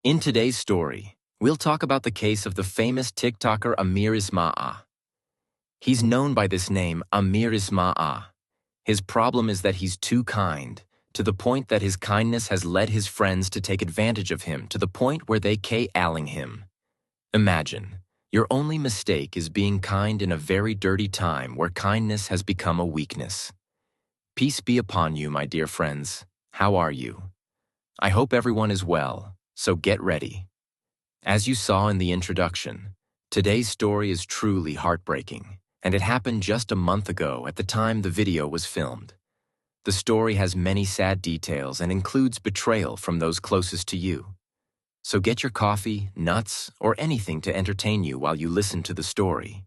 In today's story, we'll talk about the case of the famous TikToker Amir Ismaa. He's known by this name, Amir Ismaa. His problem is that he's too kind, to the point that his kindness has led his friends to take advantage of him to the point where they KAling him. Imagine, your only mistake is being kind in a very dirty time where kindness has become a weakness. Peace be upon you, my dear friends. How are you? I hope everyone is well, so get ready. As you saw in the introduction, today's story is truly heartbreaking, and it happened just a month ago at the time the video was filmed. The story has many sad details and includes betrayal from those closest to you. So get your coffee, nuts, or anything to entertain you while you listen to the story.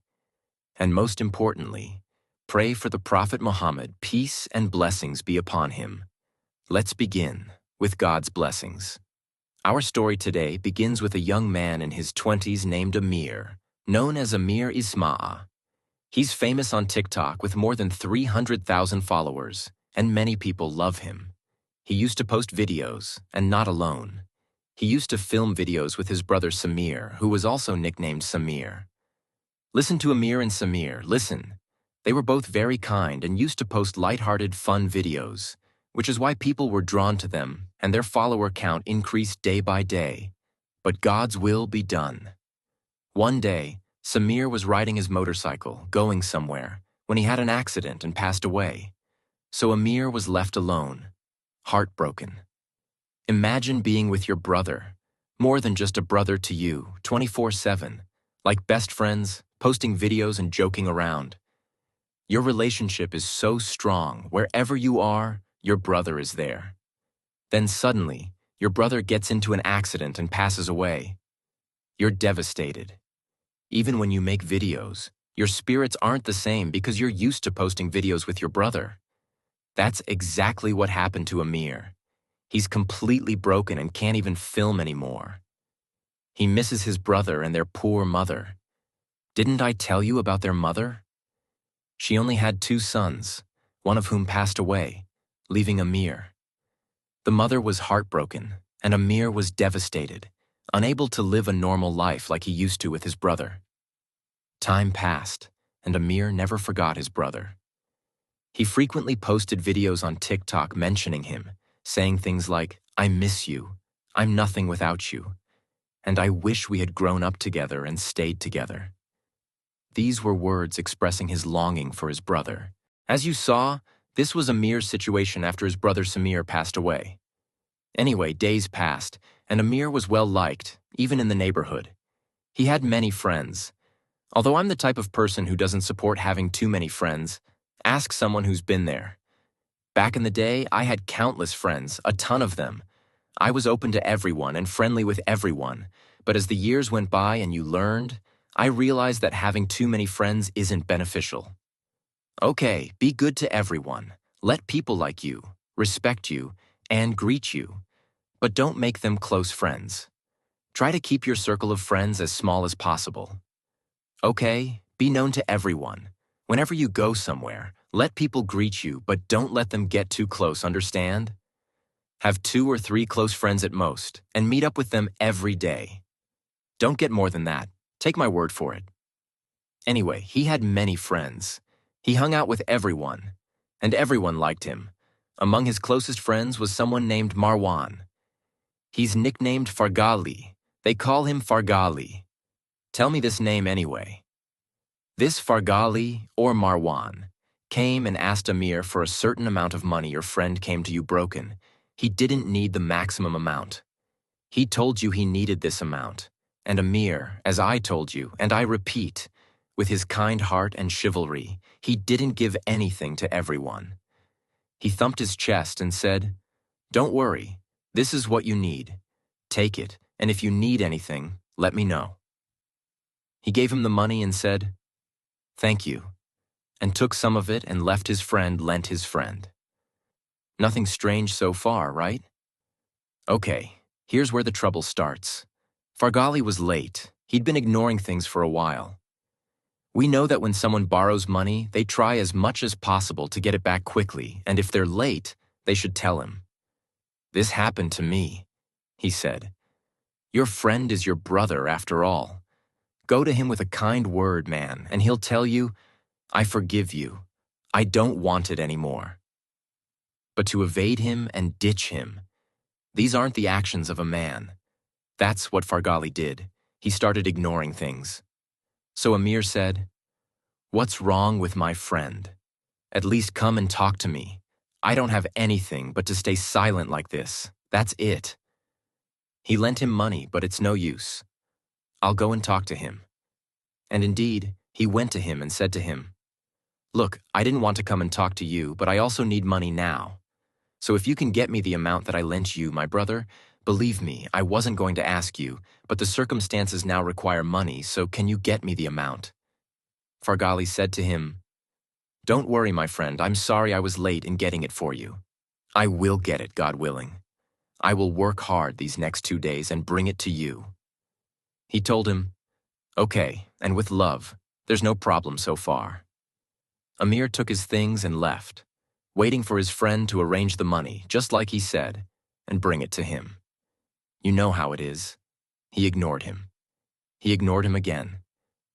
And most importantly, pray for the Prophet Muhammad, peace and blessings be upon him. Let's begin with God's blessings. Our story today begins with a young man in his 20s named Amir, known as Amir Ismaa. He's famous on TikTok with more than 300,000 followers, and many people love him. He used to post videos, and not alone. He used to film videos with his brother Samir, who was also nicknamed Samir. Listen to Amir and Samir, listen. They were both very kind and used to post lighthearted, fun videos, which is why people were drawn to them and their follower count increased day by day. But God's will be done. One day, Samir was riding his motorcycle, going somewhere, when he had an accident and passed away. So Amir was left alone, heartbroken. Imagine being with your brother, more than just a brother to you, 24/7, like best friends, posting videos and joking around. Your relationship is so strong, wherever you are, your brother is there. Then suddenly, your brother gets into an accident and passes away. You're devastated. Even when you make videos, your spirits aren't the same because you're used to posting videos with your brother. That's exactly what happened to Amir. He's completely broken and can't even film anymore. He misses his brother and their poor mother. Didn't I tell you about their mother? She only had 2 sons, one of whom passed away, leaving Amir. The mother was heartbroken, and Amir was devastated, unable to live a normal life like he used to with his brother. Time passed, and Amir never forgot his brother. He frequently posted videos on TikTok mentioning him, saying things like, "I miss you, I'm nothing without you, and I wish we had grown up together and stayed together." These were words expressing his longing for his brother. As you saw, this was Amir's situation after his brother Samir passed away. Anyway, days passed, and Amir was well liked, even in the neighborhood. He had many friends. Although I'm the type of person who doesn't support having too many friends, ask someone who's been there. Back in the day, I had countless friends, a ton of them. I was open to everyone and friendly with everyone, but as the years went by and you learned, I realized that having too many friends isn't beneficial. Okay, be good to everyone. Let people like you, respect you, and greet you. But don't make them close friends. Try to keep your circle of friends as small as possible. Okay, be known to everyone. Whenever you go somewhere, let people greet you, but don't let them get too close, understand? Have 2 or 3 close friends at most, and meet up with them every day. Don't get more than that. Take my word for it. Anyway, he had many friends. He hung out with everyone, and everyone liked him. Among his closest friends was someone named Marwan. He's nicknamed Farghali. They call him Farghali. Tell me this name anyway. This Farghali, or Marwan, came and asked Amir for a certain amount of money your friend came to you broken. He didn't need the maximum amount. He told you he needed this amount. And Amir, as I told you, and I repeat, with his kind heart and chivalry, he didn't give anything to everyone. He thumped his chest and said, "Don't worry, this is what you need. Take it, and if you need anything, let me know." He gave him the money and said, "Thank you," and took some of it and left his friend lent his friend. Nothing strange so far, right? Okay, here's where the trouble starts. Farghali was late. He'd been ignoring things for a while. We know that when someone borrows money, they try as much as possible to get it back quickly, and if they're late, they should tell him. "This happened to me," he said. Your friend is your brother, after all. Go to him with a kind word, man, and he'll tell you, I forgive you. I don't want it anymore. But to evade him and ditch him, these aren't the actions of a man. That's what Farghali did. He started ignoring things. So Amir said, "What's wrong with my friend? At least come and talk to me. I don't have anything but to stay silent like this. That's it." He lent him money, but it's no use. "I'll go and talk to him." And indeed, he went to him and said to him, "Look, I didn't want to come and talk to you, but I also need money now. So if you can get me the amount that I lent you, my brother, believe me, I wasn't going to ask you, but the circumstances now require money, so can you get me the amount?" Farghali said to him, "Don't worry, my friend, I'm sorry I was late in getting it for you. I will get it, God willing. I will work hard these next 2 days and bring it to you." He told him, "Okay, and with love, there's no problem so far." Amir took his things and left, waiting for his friend to arrange the money, just like he said, and bring it to him. You know how it is. He ignored him. He ignored him again.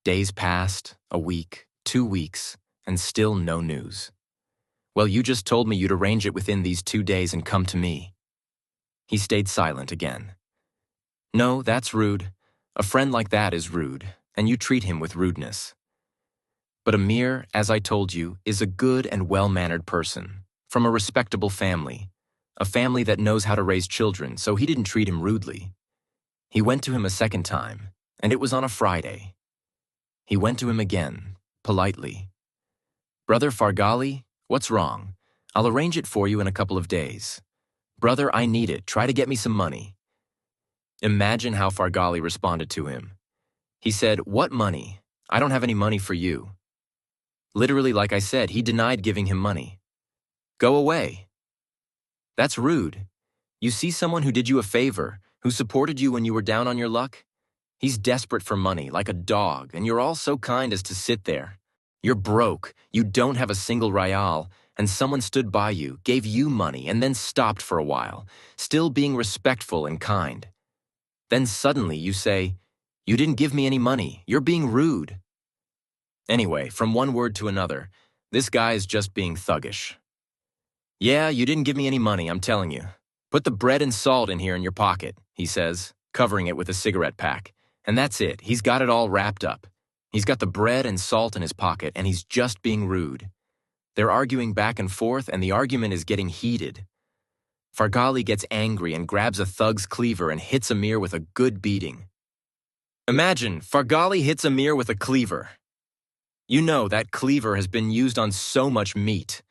Days passed, a week, 2 weeks, and still no news. "Well, you just told me you'd arrange it within these 2 days and come to me." He stayed silent again. "No, that's rude. A friend like that is rude, and you treat him with rudeness." But Amir, as I told you, is a good and well-mannered person, from a respectable family, a family that knows how to raise children, so he didn't treat him rudely. He went to him a second time, and it was on a Friday. He went to him again, politely. "Brother Farghali, what's wrong? I'll arrange it for you in a couple of days. Brother, I need it. Try to get me some money." Imagine how Farghali responded to him. He said, "What money? I don't have any money for you." Literally, like I said, he denied giving him money. "Go away." That's rude. You see someone who did you a favor, who supported you when you were down on your luck? He's desperate for money, like a dog, and you're all so kind as to sit there. You're broke, you don't have a single rial, and someone stood by you, gave you money, and then stopped for a while, still being respectful and kind. Then suddenly you say, "You didn't give me any money, you're being rude." Anyway, from one word to another, this guy is just being thuggish. "Yeah, you didn't give me any money, I'm telling you. Put the bread and salt in here in your pocket," he says, covering it with a cigarette pack. And that's it, he's got it all wrapped up. He's got the bread and salt in his pocket, and he's just being rude. They're arguing back and forth, and the argument is getting heated. Farghali gets angry and grabs a thug's cleaver and hits Amir with a good beating. Imagine, Farghali hits Amir with a cleaver. You know that cleaver has been used on so much meat.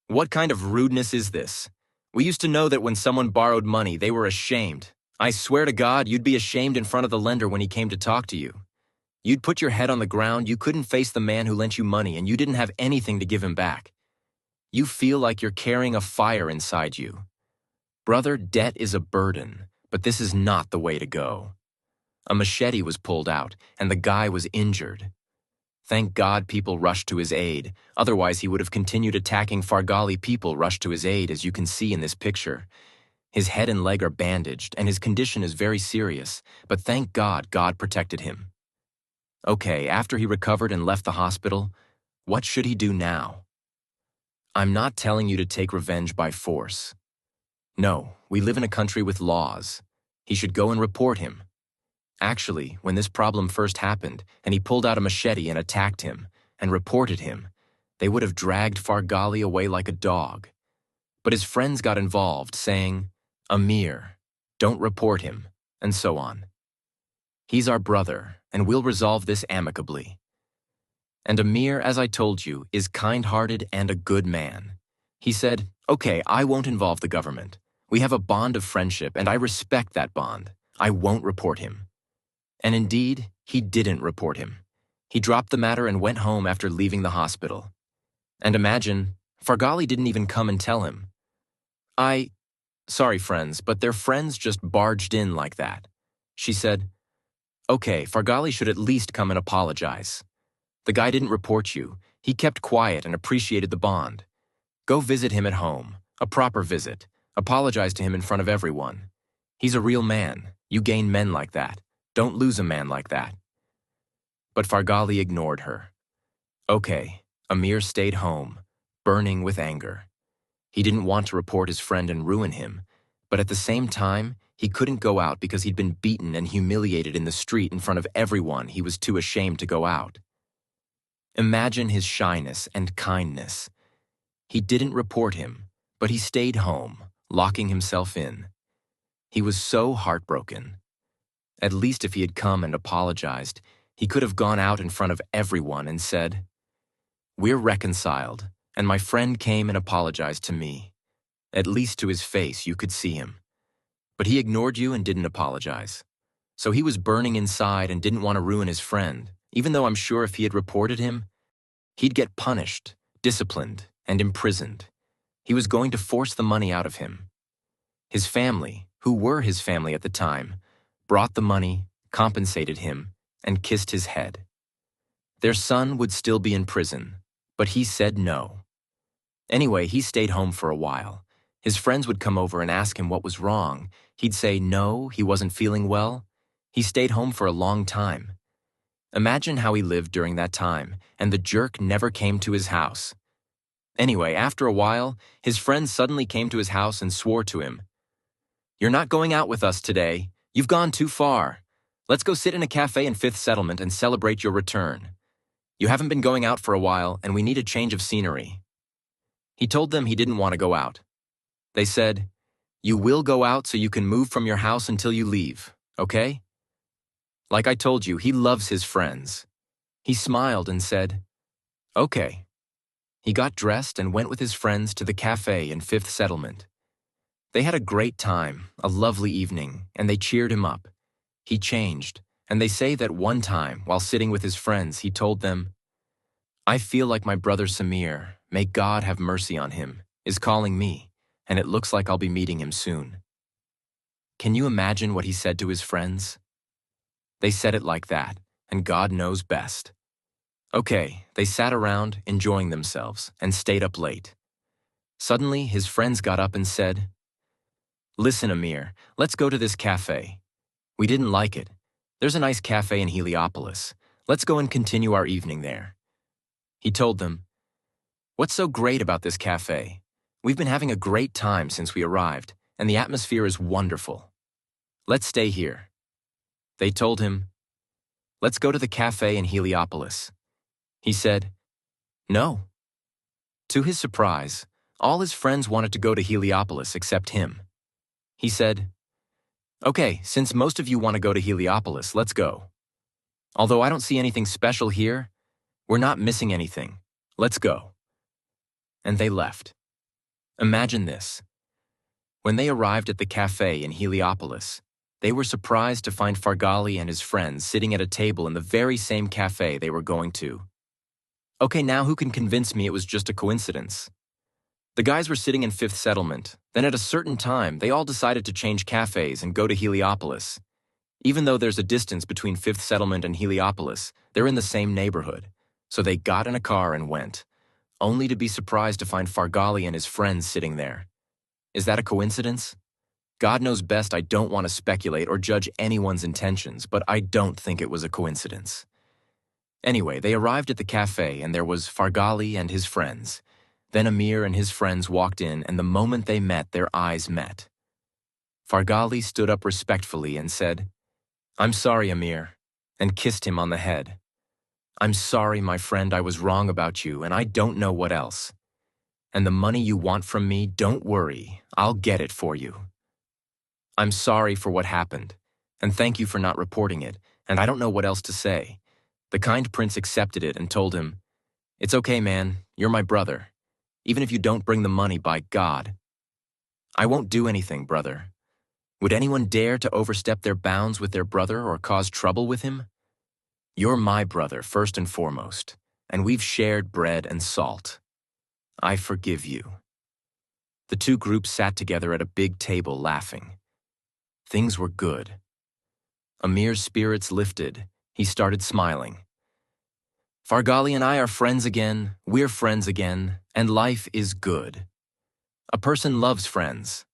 What kind of rudeness is this? We used to know that when someone borrowed money, they were ashamed. I swear to God, you'd be ashamed in front of the lender when he came to talk to you. You'd put your head on the ground, you couldn't face the man who lent you money, and you didn't have anything to give him back. You feel like you're carrying a fire inside you. Brother, debt is a burden, but this is not the way to go. A machete was pulled out, and the guy was injured. Thank God people rushed to his aid, otherwise he would have continued attacking Farghali. People rushed to his aid, as you can see in this picture. His head and leg are bandaged, and his condition is very serious, but thank God, God protected him. Okay, after he recovered and left the hospital, what should he do now? I'm not telling you to take revenge by force. No, we live in a country with laws. He should go and report him. Actually, when this problem first happened, and he pulled out a machete and attacked him, and reported him, they would have dragged Farghali away like a dog. But his friends got involved, saying, "Amir, don't report him," and so on. He's our brother, and we'll resolve this amicably. And Amir, as I told you, is kind-hearted and a good man. He said, "Okay, I won't involve the government. We have a bond of friendship, and I respect that bond. I won't report him." And indeed, he didn't report him. He dropped the matter and went home after leaving the hospital. And imagine, Farghali didn't even come and tell him. Sorry friends, but their friends just barged in like that. She said, "Okay, Farghali should at least come and apologize. The guy didn't report you. He kept quiet and appreciated the bond. Go visit him at home, a proper visit. Apologize to him in front of everyone. He's a real man. You gain men like that. Don't lose a man like that. But Farghali ignored her. Okay, Amir stayed home, burning with anger. He didn't want to report his friend and ruin him, but at the same time, he couldn't go out because he'd been beaten and humiliated in the street in front of everyone. He was too ashamed to go out. Imagine his shyness and kindness. He didn't report him, but he stayed home, locking himself in. He was so heartbroken. At least if he had come and apologized, he could have gone out in front of everyone and said, "We're reconciled, and my friend came and apologized to me." At least to his face you could see him. But he ignored you and didn't apologize. So he was burning inside and didn't want to ruin his friend, even though I'm sure if he had reported him, he'd get punished, disciplined, and imprisoned. He was going to force the money out of him. His family, who were his family at the time, brought the money, compensated him, and kissed his head. Their son would still be in prison, but he said no. Anyway, he stayed home for a while. His friends would come over and ask him what was wrong. He'd say no, he wasn't feeling well. He stayed home for a long time. Imagine how he lived during that time, and the jerk never came to his house. Anyway, after a while, his friends suddenly came to his house and swore to him, "You're not going out with us today. You've gone too far. Let's go sit in a cafe in Fifth Settlement and celebrate your return. You haven't been going out for a while, and we need a change of scenery." He told them he didn't want to go out. They said, "You will go out so you can move from your house until you leave, okay?" Like I told you, he loves his friends. He smiled and said, "Okay." He got dressed and went with his friends to the cafe in Fifth Settlement. They had a great time, a lovely evening, and they cheered him up. He changed, and they say that one time, while sitting with his friends, he told them, "I feel like my brother Samir, may God have mercy on him, is calling me, and it looks like I'll be meeting him soon." Can you imagine what he said to his friends? They said it like that, and God knows best. Okay, they sat around, enjoying themselves, and stayed up late. Suddenly, his friends got up and said, "Listen, Amir, let's go to this cafe. We didn't like it. There's a nice cafe in Heliopolis. Let's go and continue our evening there." He told them, "What's so great about this cafe? We've been having a great time since we arrived, and the atmosphere is wonderful. Let's stay here." They told him, "Let's go to the cafe in Heliopolis." He said, "No." To his surprise, all his friends wanted to go to Heliopolis except him. He said, "Okay, since most of you want to go to Heliopolis, let's go. Although I don't see anything special here, we're not missing anything. Let's go." And they left. Imagine this. When they arrived at the cafe in Heliopolis, they were surprised to find Farghali and his friends sitting at a table in the very same cafe they were going to. Okay, now who can convince me it was just a coincidence? The guys were sitting in Fifth Settlement. Then at a certain time, they all decided to change cafes and go to Heliopolis. Even though there's a distance between Fifth Settlement and Heliopolis, they're in the same neighborhood. So they got in a car and went, only to be surprised to find Farghali and his friends sitting there. Is that a coincidence? God knows best I don't want to speculate or judge anyone's intentions, but I don't think it was a coincidence. Anyway, they arrived at the cafe and there was Farghali and his friends. Then Amir and his friends walked in, and the moment they met, their eyes met. Farghali stood up respectfully and said, "I'm sorry, Amir," and kissed him on the head. "I'm sorry, my friend, I was wrong about you, and I don't know what else. And the money you want from me, don't worry, I'll get it for you. I'm sorry for what happened, and thank you for not reporting it, and I don't know what else to say." The kind prince accepted it and told him, "It's okay, man, you're my brother. Even if you don't bring the money, by God, I won't do anything, brother. Would anyone dare to overstep their bounds with their brother or cause trouble with him? You're my brother, first and foremost, and we've shared bread and salt. I forgive you." The two groups sat together at a big table laughing. Things were good. Amir's spirits lifted. He started smiling. "Farghali and I are friends again, we're friends again, and life is good. A person loves friends."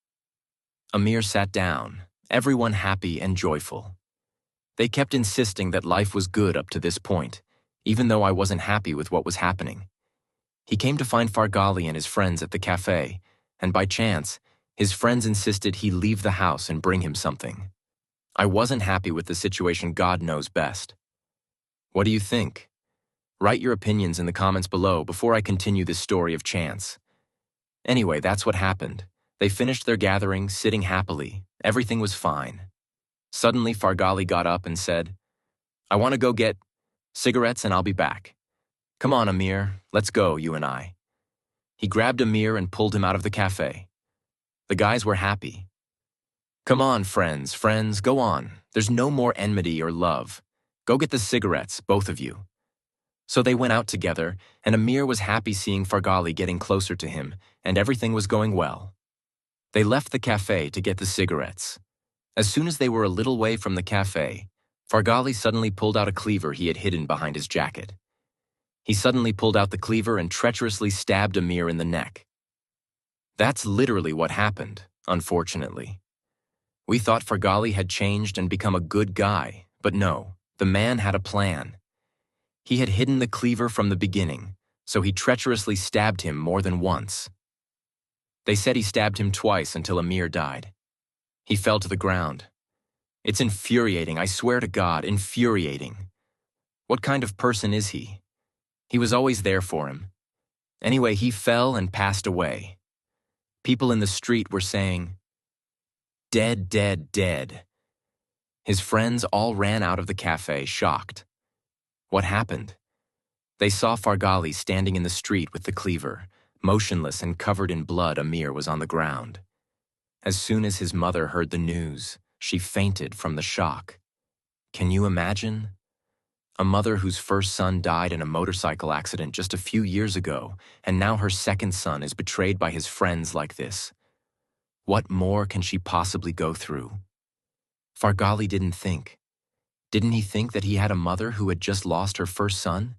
Amir sat down, everyone happy and joyful. They kept insisting that life was good up to this point, even though I wasn't happy with what was happening. He came to find Farghali and his friends at the cafe, and by chance, his friends insisted he leave the house and bring him something. I wasn't happy with the situation. God knows best. What do you think? Write your opinions in the comments below before I continue this story of chance. Anyway, that's what happened. They finished their gathering, sitting happily. Everything was fine. Suddenly, Farghali got up and said, "I want to go get cigarettes and I'll be back. Come on, Amir, let's go, you and I." He grabbed Amir and pulled him out of the cafe. The guys were happy. "Come on, friends, go on. There's no more enmity or love. Go get the cigarettes, both of you." So they went out together, and Amir was happy seeing Farghali getting closer to him, and everything was going well. They left the cafe to get the cigarettes. As soon as they were a little way from the cafe, Farghali suddenly pulled out a cleaver he had hidden behind his jacket. He suddenly pulled out the cleaver and treacherously stabbed Amir in the neck. That's literally what happened, unfortunately. We thought Farghali had changed and become a good guy, but no, the man had a plan. He had hidden the cleaver from the beginning, so he treacherously stabbed him more than once. They said he stabbed him twice until Amir died. He fell to the ground. It's infuriating, I swear to God, infuriating. What kind of person is he? He was always there for him. Anyway, he fell and passed away. People in the street were saying, "Dead, dead, dead." His friends all ran out of the cafe, shocked. What happened? They saw Farghali standing in the street with the cleaver. Motionless and covered in blood, Amir was on the ground. As soon as his mother heard the news, she fainted from the shock. Can you imagine? A mother whose first son died in a motorcycle accident just a few years ago, and now her second son is betrayed by his friends like this. What more can she possibly go through? Farghali didn't think. Didn't he think that he had a mother who had just lost her first son?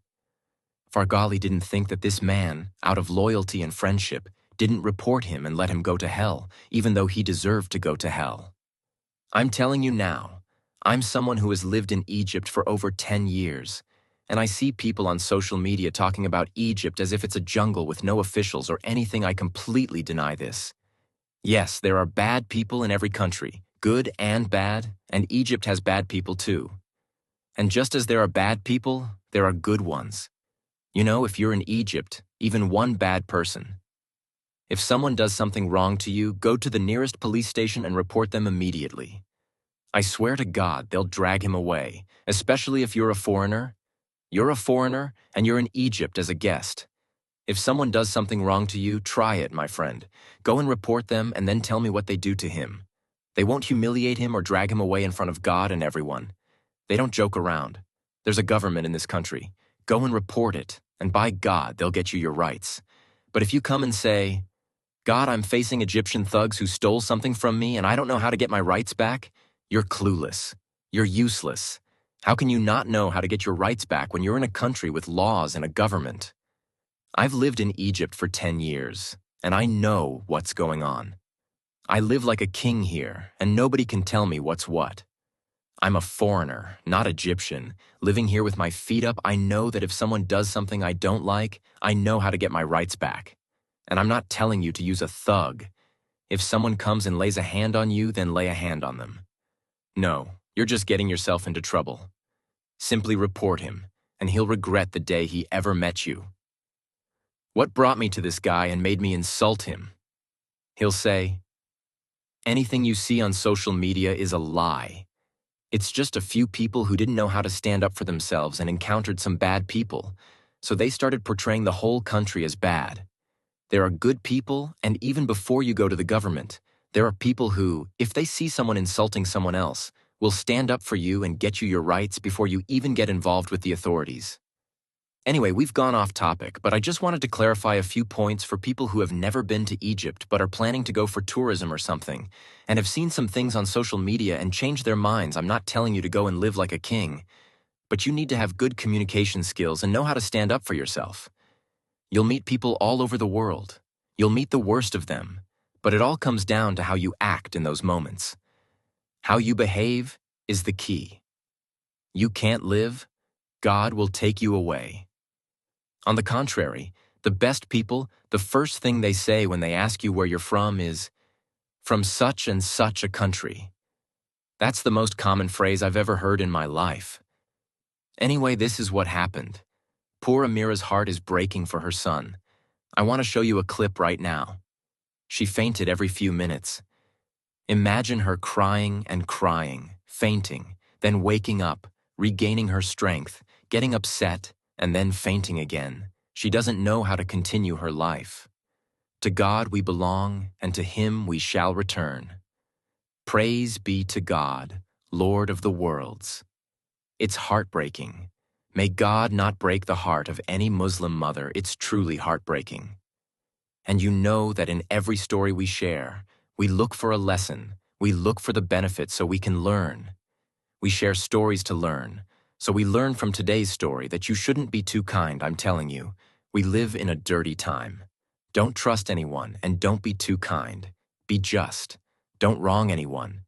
Farghali didn't think that this man, out of loyalty and friendship, didn't report him and let him go to hell, even though he deserved to go to hell. I'm telling you now, I'm someone who has lived in Egypt for over 10 years, and I see people on social media talking about Egypt as if it's a jungle with no officials or anything. I completely deny this. Yes, there are bad people in every country, good and bad, and Egypt has bad people too. And just as there are bad people, there are good ones. You know, if you're in Egypt, even one bad person. If someone does something wrong to you, go to the nearest police station and report them immediately. I swear to God, they'll drag him away, especially if you're a foreigner. You're a foreigner, and you're in Egypt as a guest. If someone does something wrong to you, try it, my friend. Go and report them and then tell me what they do to him. They won't humiliate him or drag him away in front of God and everyone. They don't joke around. There's a government in this country. Go and report it, and by God, they'll get you your rights. But if you come and say, "God, I'm facing Egyptian thugs who stole something from me and I don't know how to get my rights back," you're clueless. You're useless. How can you not know how to get your rights back when you're in a country with laws and a government? I've lived in Egypt for 10 years, and I know what's going on. I live like a king here, and nobody can tell me what's what. I'm a foreigner, not Egyptian. Living here with my feet up, I know that if someone does something I don't like, I know how to get my rights back. And I'm not telling you to use a thug. If someone comes and lays a hand on you, then lay a hand on them. No, you're just getting yourself into trouble. Simply report him, and he'll regret the day he ever met you. What brought me to this guy and made me insult him? He'll say, "Anything you see on social media is a lie. It's just a few people who didn't know how to stand up for themselves and encountered some bad people, so they started portraying the whole country as bad. There are good people, and even before you go to the government, there are people who, if they see someone insulting someone else, will stand up for you and get you your rights before you even get involved with the authorities." Anyway, we've gone off topic, but I just wanted to clarify a few points for people who have never been to Egypt but are planning to go for tourism or something, and have seen some things on social media and changed their minds. I'm not telling you to go and live like a king, but you need to have good communication skills and know how to stand up for yourself. You'll meet people all over the world. You'll meet the worst of them, but it all comes down to how you act in those moments. How you behave is the key. You can't live, God will take you away. On the contrary, the best people, the first thing they say when they ask you where you're from is, "From such and such a country." That's the most common phrase I've ever heard in my life. Anyway, this is what happened. Poor Amira's heart is breaking for her son. I want to show you a clip right now. She fainted every few minutes. Imagine her crying and crying, fainting, then waking up, regaining her strength, getting upset, and then fainting again. She doesn't know how to continue her life. To God we belong, and to Him we shall return. Praise be to God, Lord of the worlds. It's heartbreaking. May God not break the heart of any Muslim mother. It's truly heartbreaking. And you know that in every story we share, we look for a lesson. We look for the benefit so we can learn. We share stories to learn. So we learn from today's story that you shouldn't be too kind, I'm telling you. We live in a dirty time. Don't trust anyone and don't be too kind. Be just. Don't wrong anyone.